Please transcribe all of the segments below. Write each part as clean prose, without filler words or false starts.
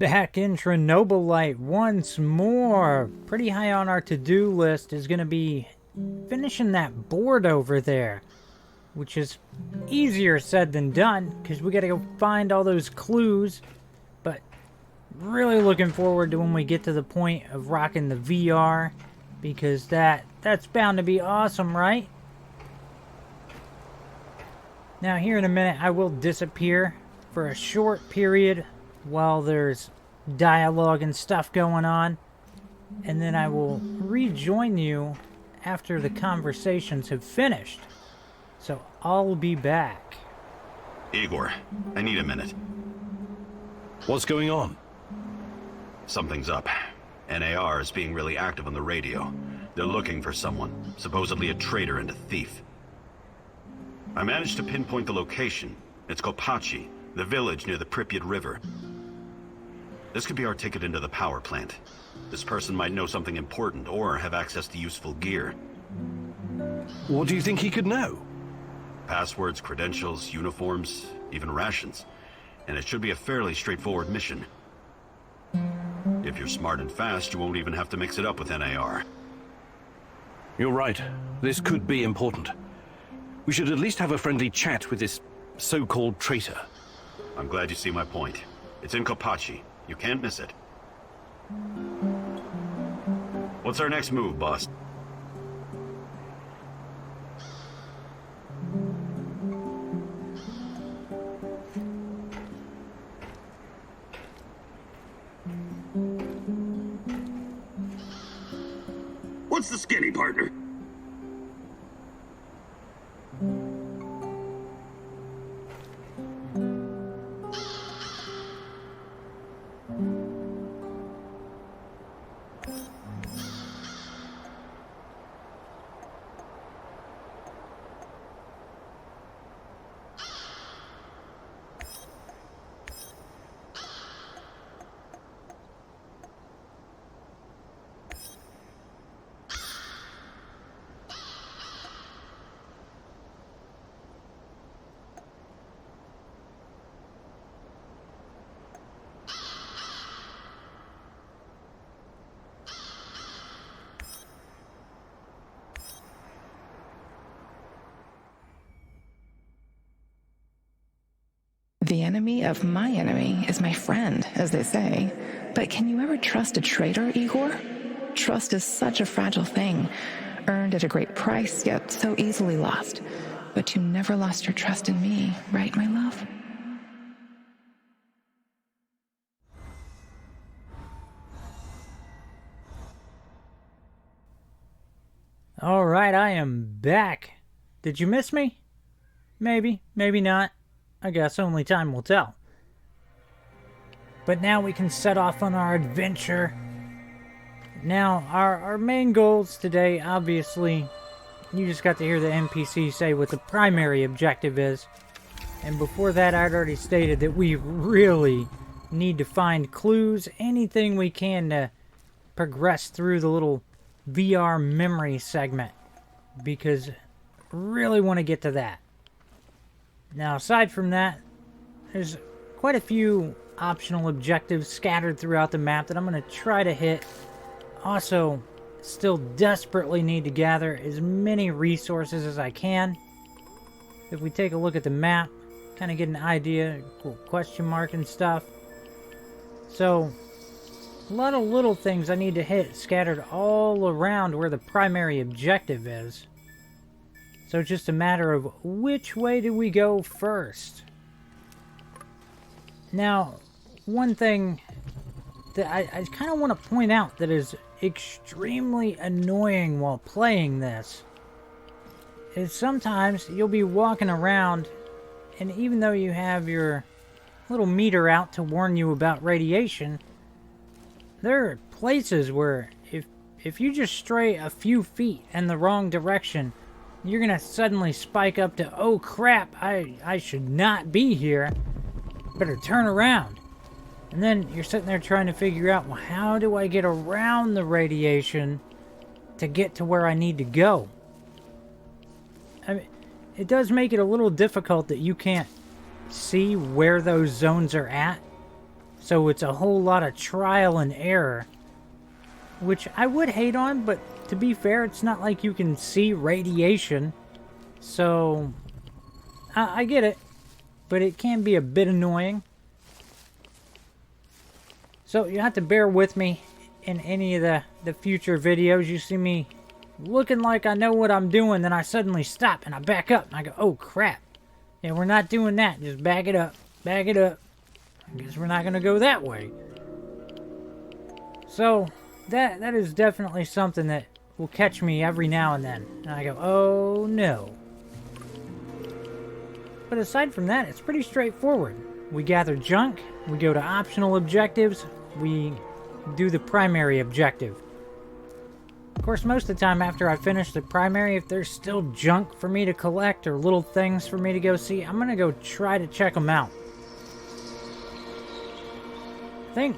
back in Chernobylite once more. Pretty high on our to-do list is going to be finishing that board over there, which is easier said than done because we got to go find all those clues. But really looking forward to when we get to the point of rocking the VR, because that's bound to be awesome, right? Now here in a minute I will disappear for a short period while there's dialogue and stuff going on, and then I will rejoin you after the conversations have finished. So I'll be back. Igor, I need a minute. What's going on? Something's up. NAR is being really active on the radio. They're looking for someone, supposedly a traitor and a thief. I managed to pinpoint the location. It's Kopachi, the village near the Pripyat River. This could be our ticket into the power plant. This person might know something important or have access to useful gear. What do you think he could know? Passwords, credentials, uniforms, even rations. And it should be a fairly straightforward mission. If you're smart and fast, you won't even have to mix it up with NAR. You're right. This could be important. We should at least have a friendly chat with this so-called traitor. I'm glad you see my point. It's in Kopachi. You can't miss it. What's our next move, boss? What's the skinny, partner? The enemy of my enemy is my friend, as they say. But can you ever trust a traitor, Igor? Trust is such a fragile thing, earned at a great price, yet so easily lost. But you never lost your trust in me, right, my love? Alright, I am back. Did you miss me? Maybe, maybe not. I guess only time will tell. But now we can set off on our adventure. Now, our main goals today, obviously, you just got to hear the NPC say what the primary objective is. And before that, I'd already stated that we really need to find clues, anything we can to progress through the little VR memory segment. Because really want to get to that. Now, aside from that, there's quite a few optional objectives scattered throughout the map that I'm going to try to hit. Also, still desperately need to gather as many resources as I can. If we take a look at the map, kind of get an idea, cool question mark and stuff. So, a lot of little things I need to hit scattered all around where the primary objective is. So it's just a matter of which way do we go first. Now, one thing that I kind of want to point out that is extremely annoying while playing this is sometimes you'll be walking around, and even though you have your little meter out to warn you about radiation, there are places where if you just stray a few feet in the wrong direction, you're gonna suddenly spike up to, oh crap, I should not be here. Better turn around. And then you're sitting there trying to figure out, well, how do I get around the radiation to get to where I need to go? I mean, it does make it a little difficult that you can't see where those zones are at. So it's a whole lot of trial and error, which I would hate on, but to be fair, it's not like you can see radiation. So I get it, but it can be a bit annoying. So you have to bear with me in any of the future videos. You see me looking like I know what I'm doing, then I suddenly stop and I back up and I go, oh crap. Yeah, we're not doing that. Just back it up. Back it up. I guess we're not going to go that way. So that is definitely something that will catch me every now and then. And I go, oh no. But aside from that, it's pretty straightforward. We gather junk, we go to optional objectives, we do the primary objective. Of course, most of the time after I finish the primary, if there's still junk for me to collect or little things for me to go see, I'm going to go try to check them out. I think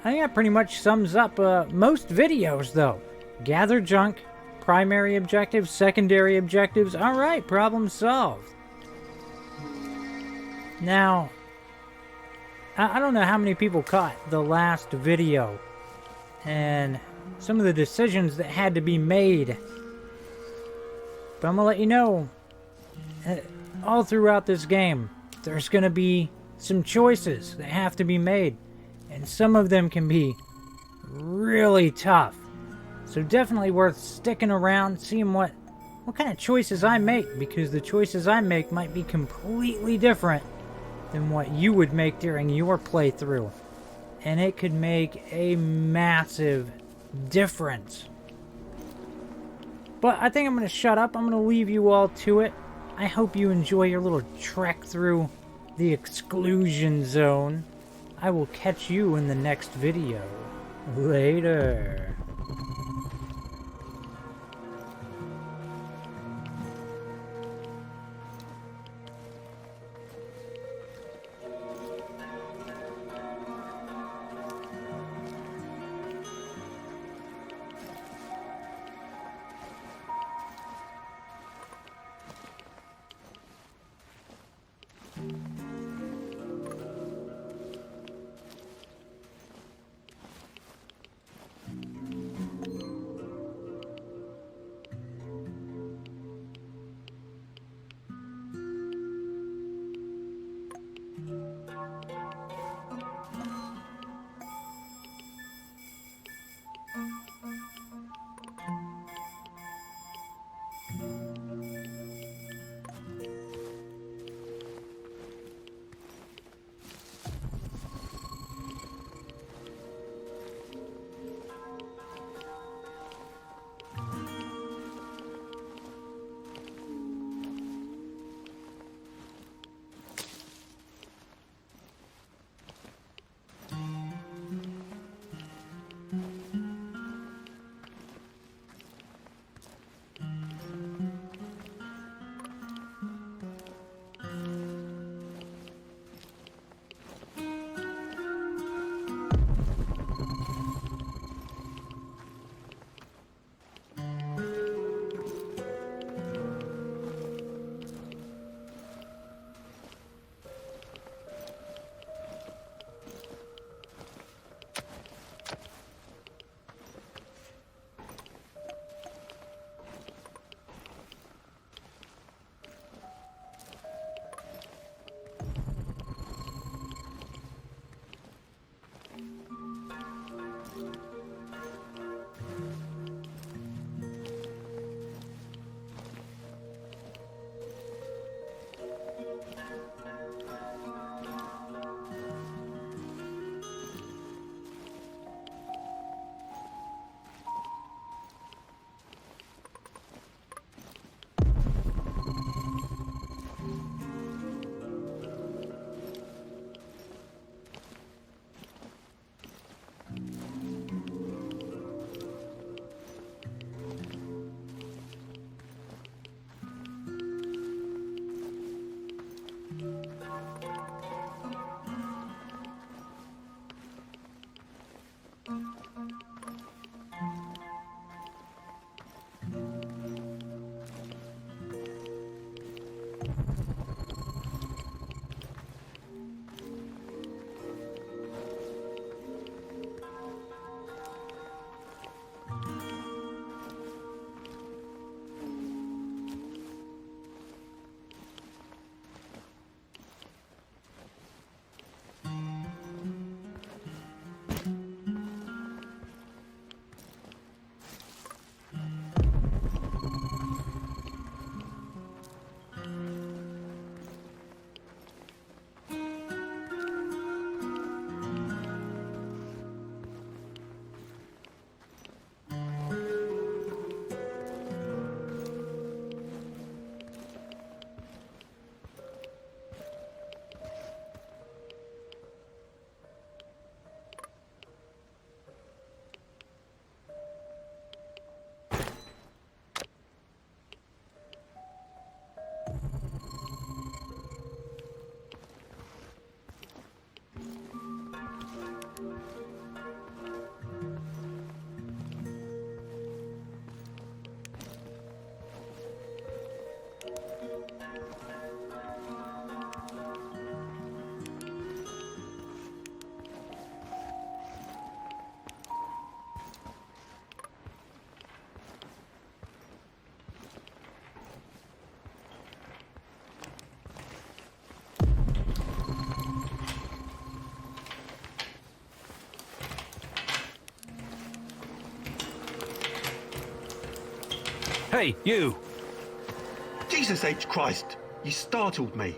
that pretty much sums up most videos, though. Gather junk, primary objectives, secondary objectives. Alright, problem solved. Now, I don't know how many people caught the last video and some of the decisions that had to be made. But I'm going to let you know, all throughout this game, there's going to be some choices that have to be made. And some of them can be really tough. So definitely worth sticking around, seeing what kind of choices I make. Because the choices I make might be completely different than what you would make during your playthrough. And it could make a massive difference. But I think I'm going to shut up. I'm going to leave you all to it. I hope you enjoy your little trek through the exclusion zone. I will catch you in the next video. Later. Hey, you! Jesus H. Christ, you startled me.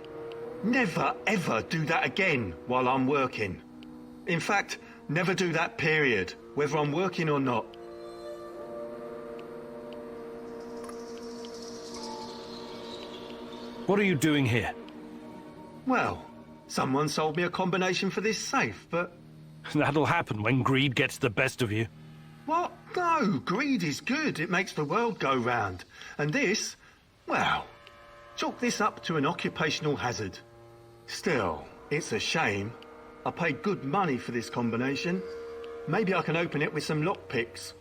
Never ever do that again while I'm working. In fact, never do that period, whether I'm working or not. What are you doing here? Well, someone sold me a combination for this safe, but... That'll happen when greed gets the best of you. What? No, greed is good. It makes the world go round. And this, well, chalk this up to an occupational hazard. Still, it's a shame. I paid good money for this combination. Maybe I can open it with some lockpicks.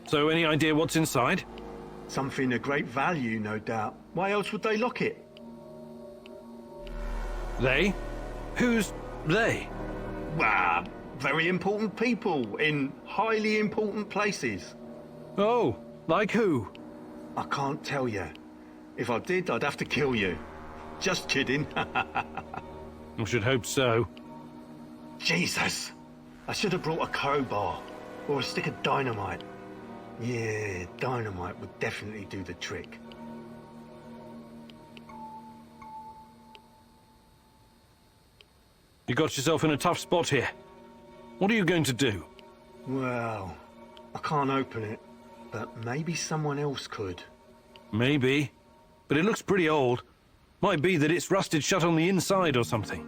So any idea what's inside? Something of great value, no doubt. Why else would they lock it? They? Who's they? Well, very important people in highly important places. Oh, like who? I can't tell you. If I did, I'd have to kill you. Just kidding. I should hope so. Jesus! I should have brought a crowbar or a stick of dynamite. Yeah, dynamite would definitely do the trick. You got yourself in a tough spot here. What are you going to do? Well, I can't open it, but maybe someone else could. Maybe. But it looks pretty old. Might be that it's rusted shut on the inside or something.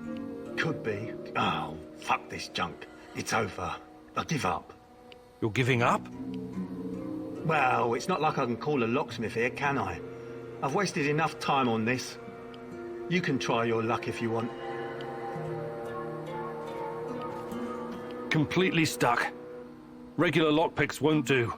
Could be. Oh, fuck this junk. It's over. I give up. You're giving up? Well, it's not like I can call a locksmith here, can I? I've wasted enough time on this. You can try your luck if you want. Completely stuck. Regular lockpicks won't do.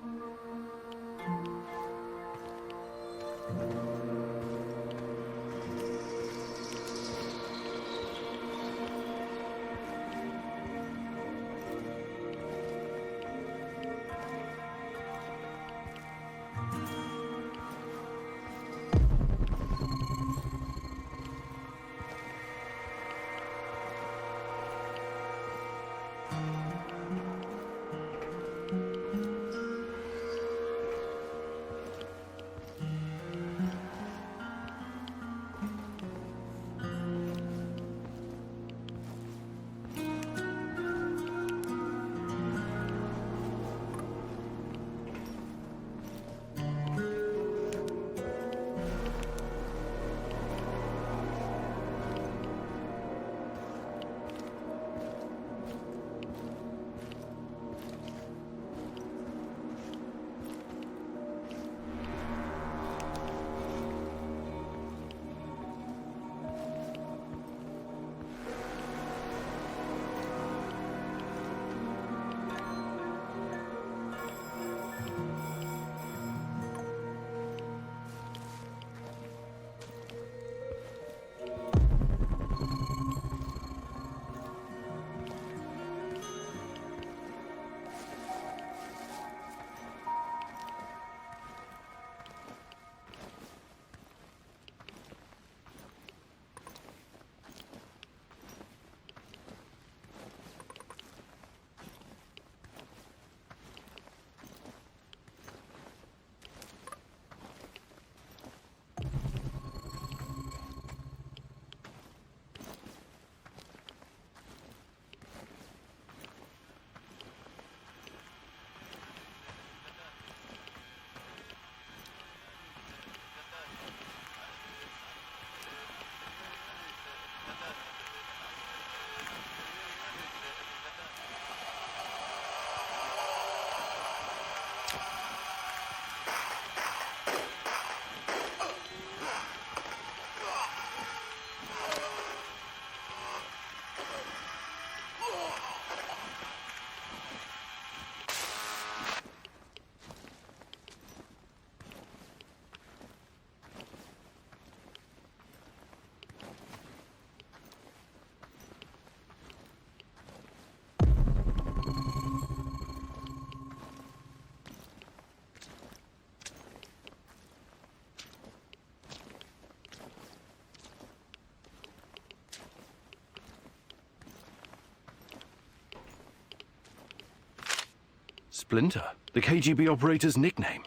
Splinter, the KGB operator's nickname.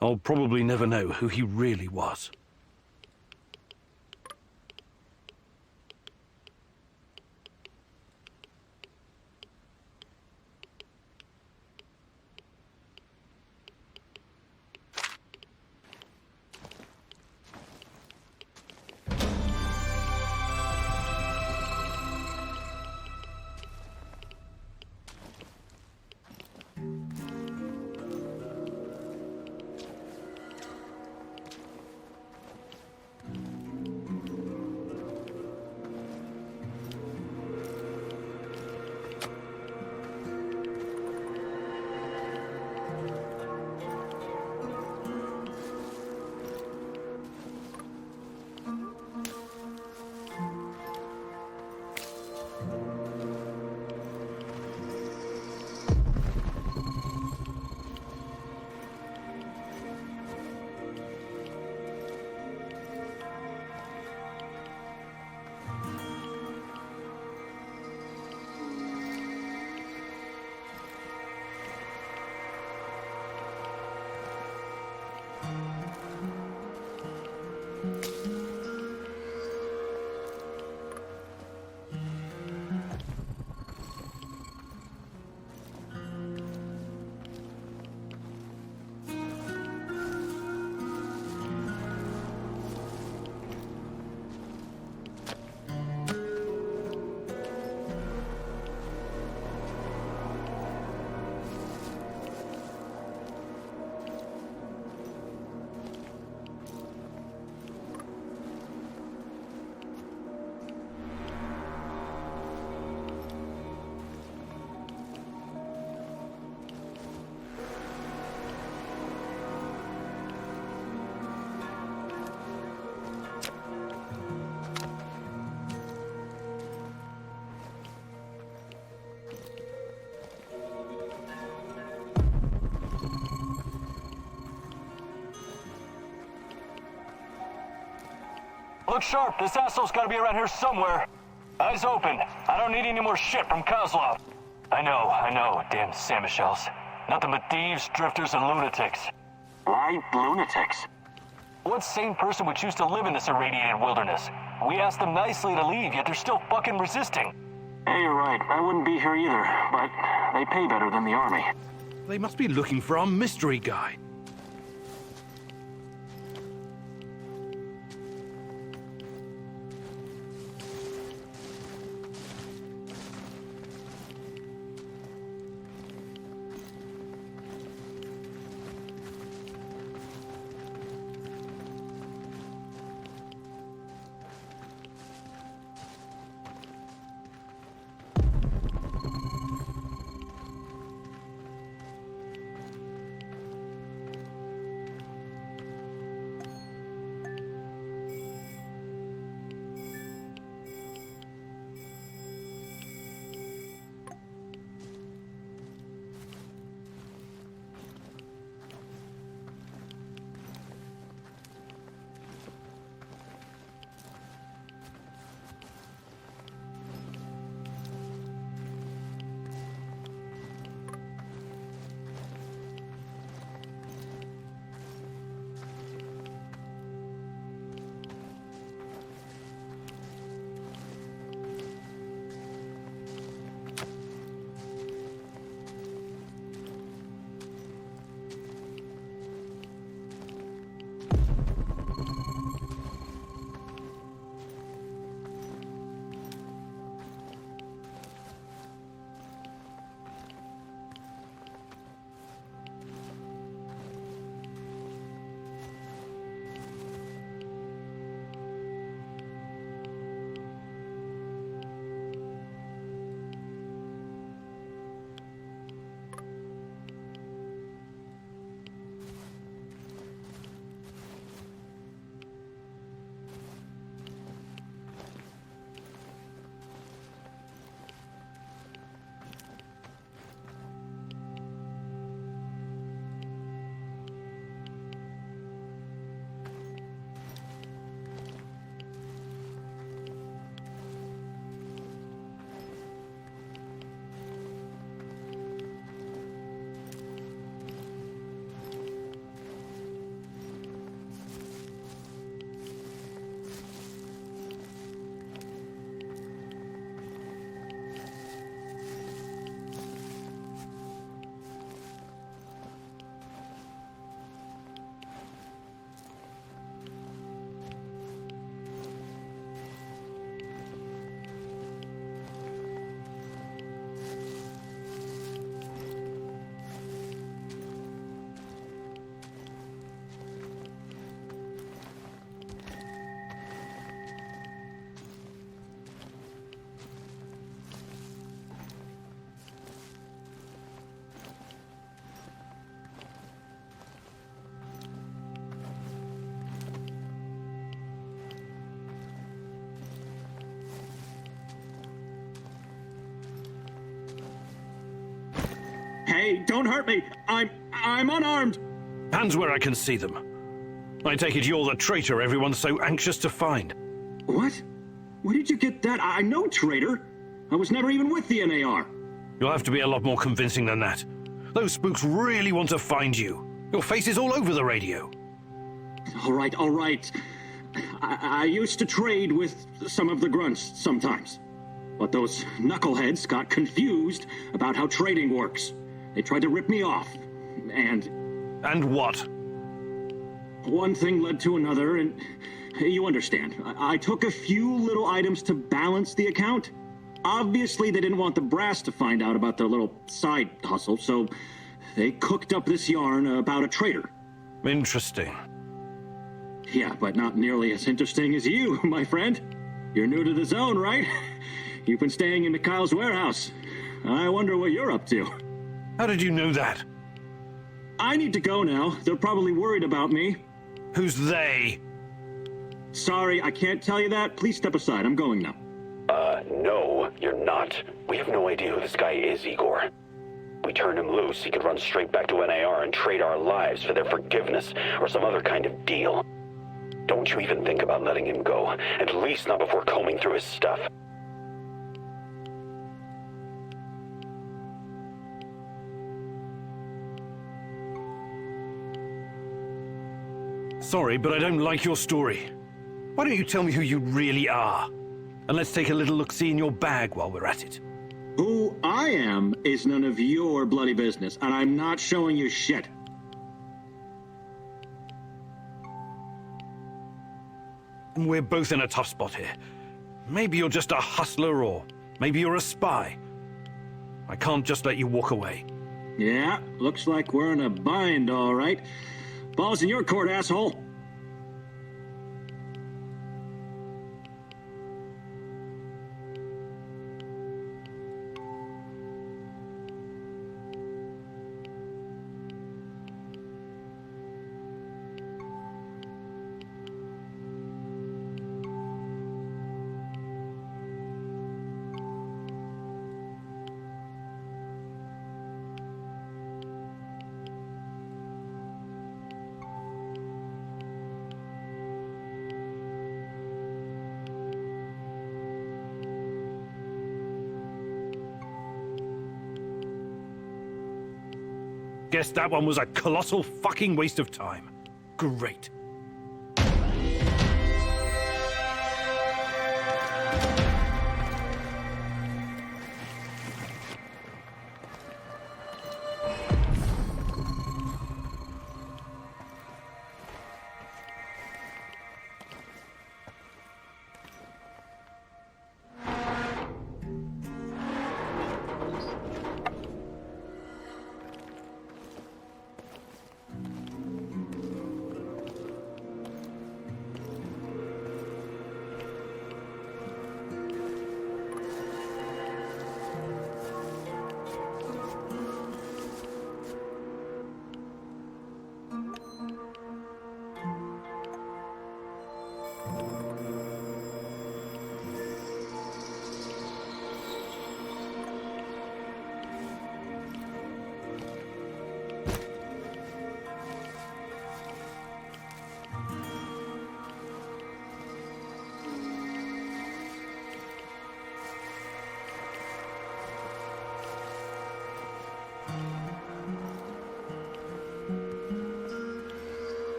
I'll probably never know who he really was. Look sharp, this asshole's gotta be around here somewhere. Eyes open. I don't need any more shit from Kozlov. I know, damn Samushells. Nothing but thieves, drifters, and lunatics. Why lunatics? What sane person would choose to live in this irradiated wilderness? We asked them nicely to leave, yet they're still fucking resisting. Hey, you're right. I wouldn't be here either, but they pay better than the army. They must be looking for our mystery guy. Hey, don't hurt me. I'm unarmed. Hands where I can see them. I take it you're the traitor everyone's so anxious to find. What? Where did you get that? I'm no traitor. I was never even with the NAR. You'll have to be a lot more convincing than that. Those spooks really want to find you. Your face is all over the radio. All right. I used to trade with some of the grunts sometimes. But those knuckleheads got confused about how trading works. They tried to rip me off. And what? One thing led to another, and you understand. I took a few little items to balance the account. Obviously, they didn't want the brass to find out about their little side hustle, so they cooked up this yarn about a traitor. Interesting. Yeah, but not nearly as interesting as you, my friend. You're new to the zone, right? You've been staying in Mikhail's warehouse. I wonder what you're up to. How did you know that? I need to go now. They're probably worried about me. Who's they? Sorry, I can't tell you that. Please step aside. I'm going now. No, you're not. We have no idea who this guy is, Igor. We turned him loose, he could run straight back to NAR and trade our lives for their forgiveness or some other kind of deal. Don't you even think about letting him go, at least not before combing through his stuff. Sorry, but I don't like your story. Why don't you tell me who you really are? And let's take a little look-see in your bag while we're at it. Who I am is none of your bloody business, and I'm not showing you shit. We're both in a tough spot here. Maybe you're just a hustler, or maybe you're a spy. I can't just let you walk away. Yeah, looks like we're in a bind, all right. Ball's in your court, asshole. Guess that one was a colossal fucking waste of time. Great.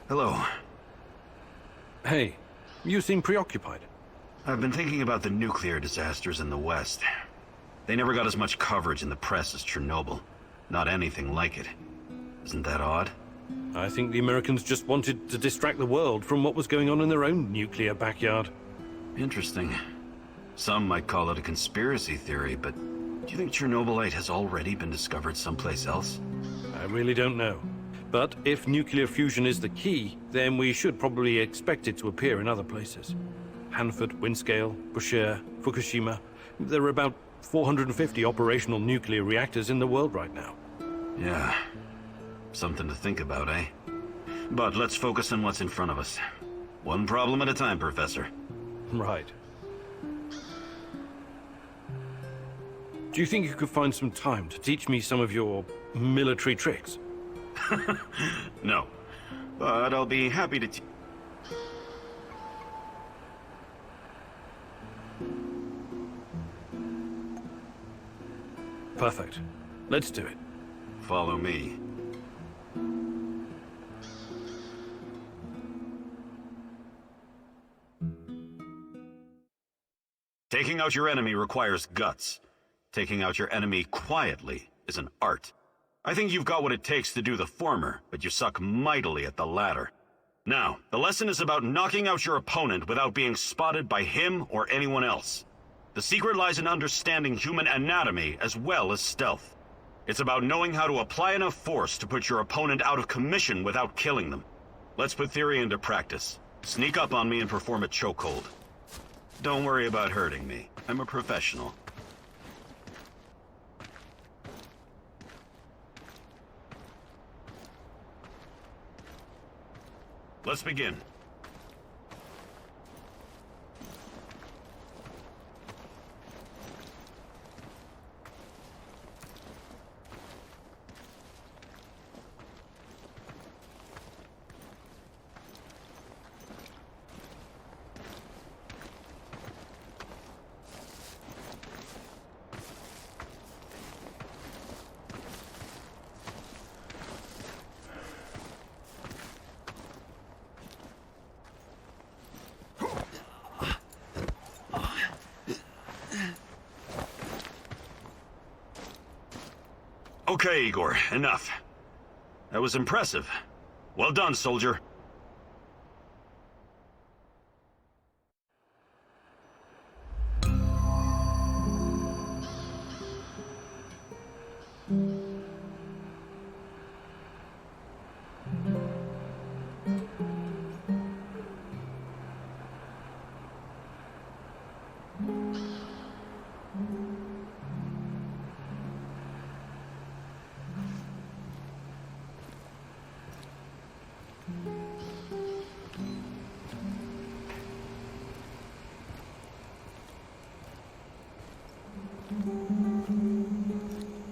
Hello. Hey, you seem preoccupied. I've been thinking about the nuclear disasters in the West. They never got as much coverage in the press as Chernobyl. Not anything like it. Isn't that odd? I think the Americans just wanted to distract the world from what was going on in their own nuclear backyard. Interesting. Some might call it a conspiracy theory, but do you think Chernobylite has already been discovered someplace else? I really don't know. But if nuclear fusion is the key, then we should probably expect it to appear in other places. Hanford, Windscale, Bushire, Fukushima. There are about 450 operational nuclear reactors in the world right now. Yeah. Something to think about, eh? But let's focus on what's in front of us. One problem at a time, Professor. Right. Do you think you could find some time to teach me some of your military tricks? No. But I'll be happy to Perfect. Let's do it. follow me. Taking out your enemy requires guts. Taking out your enemy quietly is an art. I think you've got what it takes to do the former, but you suck mightily at the latter. Now, the lesson is about knocking out your opponent without being spotted by him or anyone else. The secret lies in understanding human anatomy as well as stealth. It's about knowing how to apply enough force to put your opponent out of commission without killing them. Let's put theory into practice. Sneak up on me and perform a chokehold. Don't worry about hurting me. I'm a professional. Let's begin. Okay, Igor, enough. That was impressive. Well done, soldier.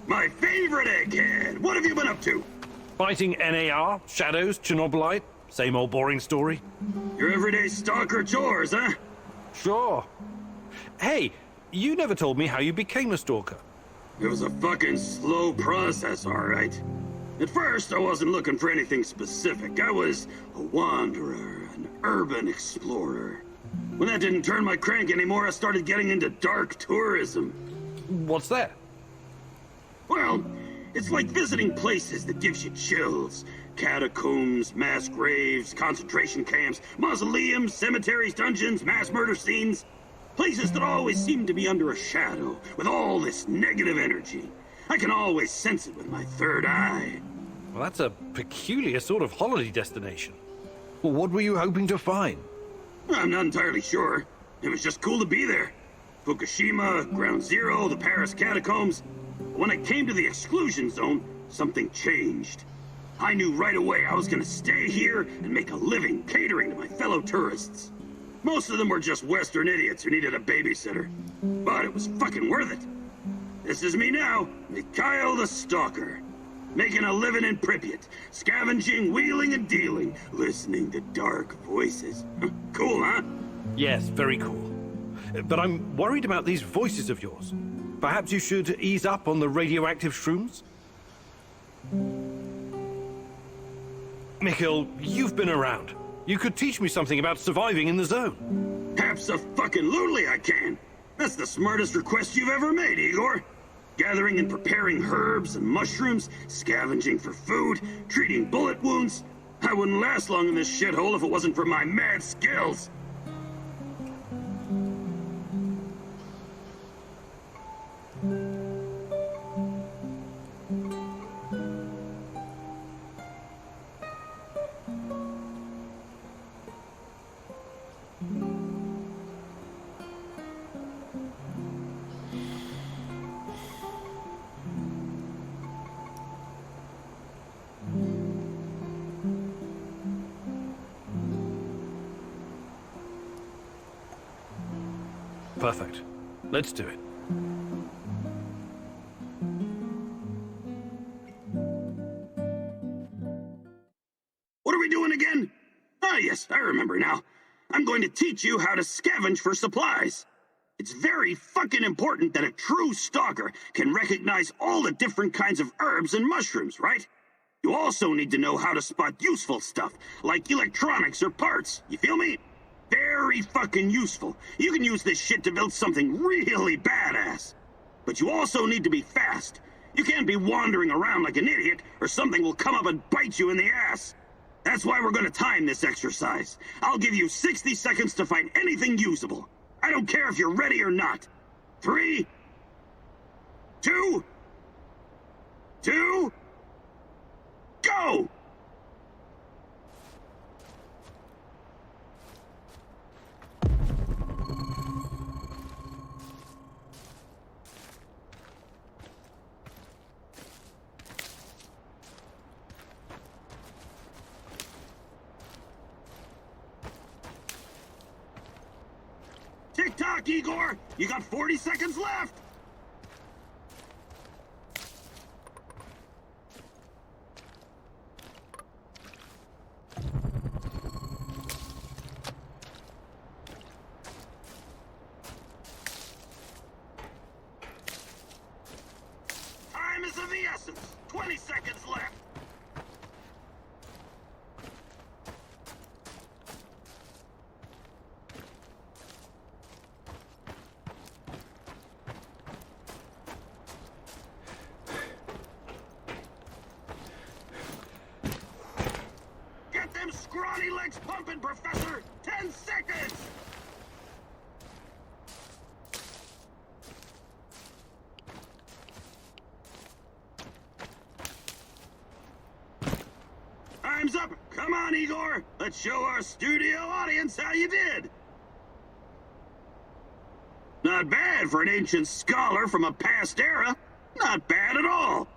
My favorite egghead! What have you been up to? Fighting NAR, Shadows, Chernobylite, same old boring story? Your everyday stalker chores, huh? Sure. Hey, you never told me how you became a stalker. It was a fucking slow process, alright. At first, I wasn't looking for anything specific. I was a wanderer, an urban explorer. When that didn't turn my crank anymore, I started getting into dark tourism. What's that? Well, it's like visiting places that gives you chills. Catacombs, mass graves, concentration camps, mausoleums, cemeteries, dungeons, mass murder scenes. Places that always seem to be under a shadow, with all this negative energy. I can always sense it with my third eye. Well, that's a peculiar sort of holiday destination. Well, what were you hoping to find? I'm not entirely sure. It was just cool to be there. Fukushima, Ground Zero, the Paris catacombs. When I came to the exclusion zone, something changed. I knew right away I was gonna stay here and make a living catering to my fellow tourists. Most of them were just Western idiots who needed a babysitter. But it was fucking worth it. This is me now, Mikhail the Stalker. Making a living in Pripyat, scavenging, wheeling and dealing, listening to dark voices. Cool, huh? Yes, very cool. But I'm worried about these voices of yours. Perhaps you should ease up on the radioactive shrooms? Mikhail, you've been around. You could teach me something about surviving in the zone. Abso-fucking-lutely I can. That's the smartest request you've ever made, Igor. Gathering and preparing herbs and mushrooms, scavenging for food, treating bullet wounds. I wouldn't last long in this shithole if it wasn't for my mad skills. Perfect. Let's do it. What are we doing again? Ah, yes, I remember now. I'm going to teach you how to scavenge for supplies. It's very fucking important that a true stalker can recognize all the different kinds of herbs and mushrooms, right? You also need to know how to spot useful stuff, like electronics or parts. You feel me? Very fucking useful. You can use this shit to build something really badass. But you also need to be fast. You can't be wandering around like an idiot, or something will come up and bite you in the ass. That's why we're gonna time this exercise. I'll give you 60 seconds to find anything usable. I don't care if you're ready or not. 3, 2, go! Tick-tock, Igor! You got 40 seconds left! Time is of the essence. 20 seconds left. Get them scrawny legs pumping, Professor! 10 seconds! Time's up! Come on, Igor! Let's show our studio audience how you did! Not bad for an ancient scholar from a past era. Not bad at all.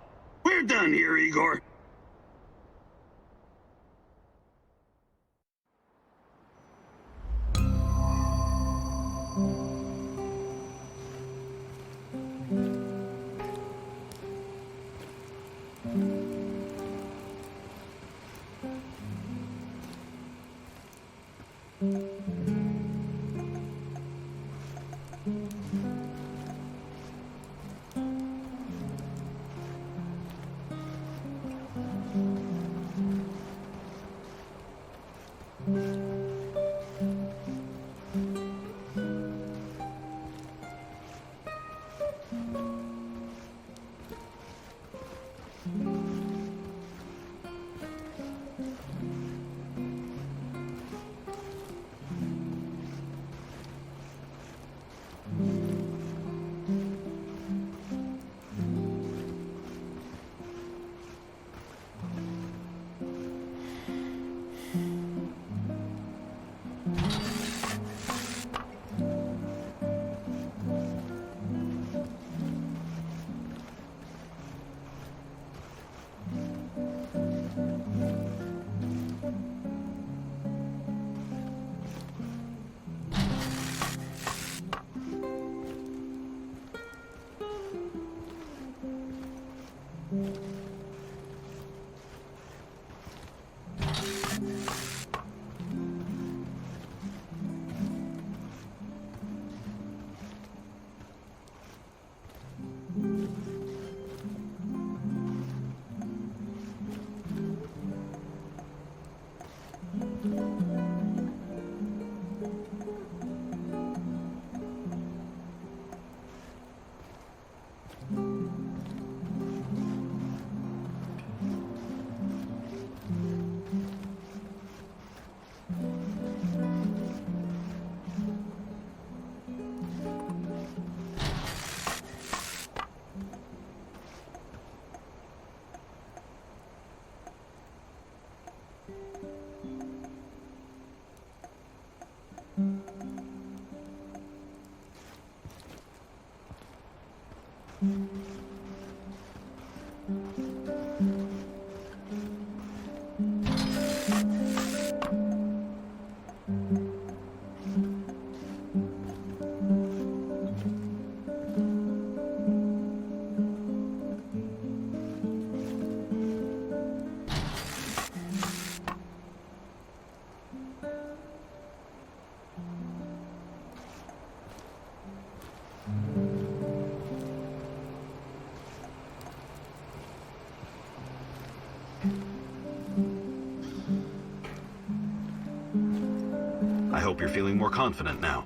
We're done here, Igor. hope you're feeling more confident now.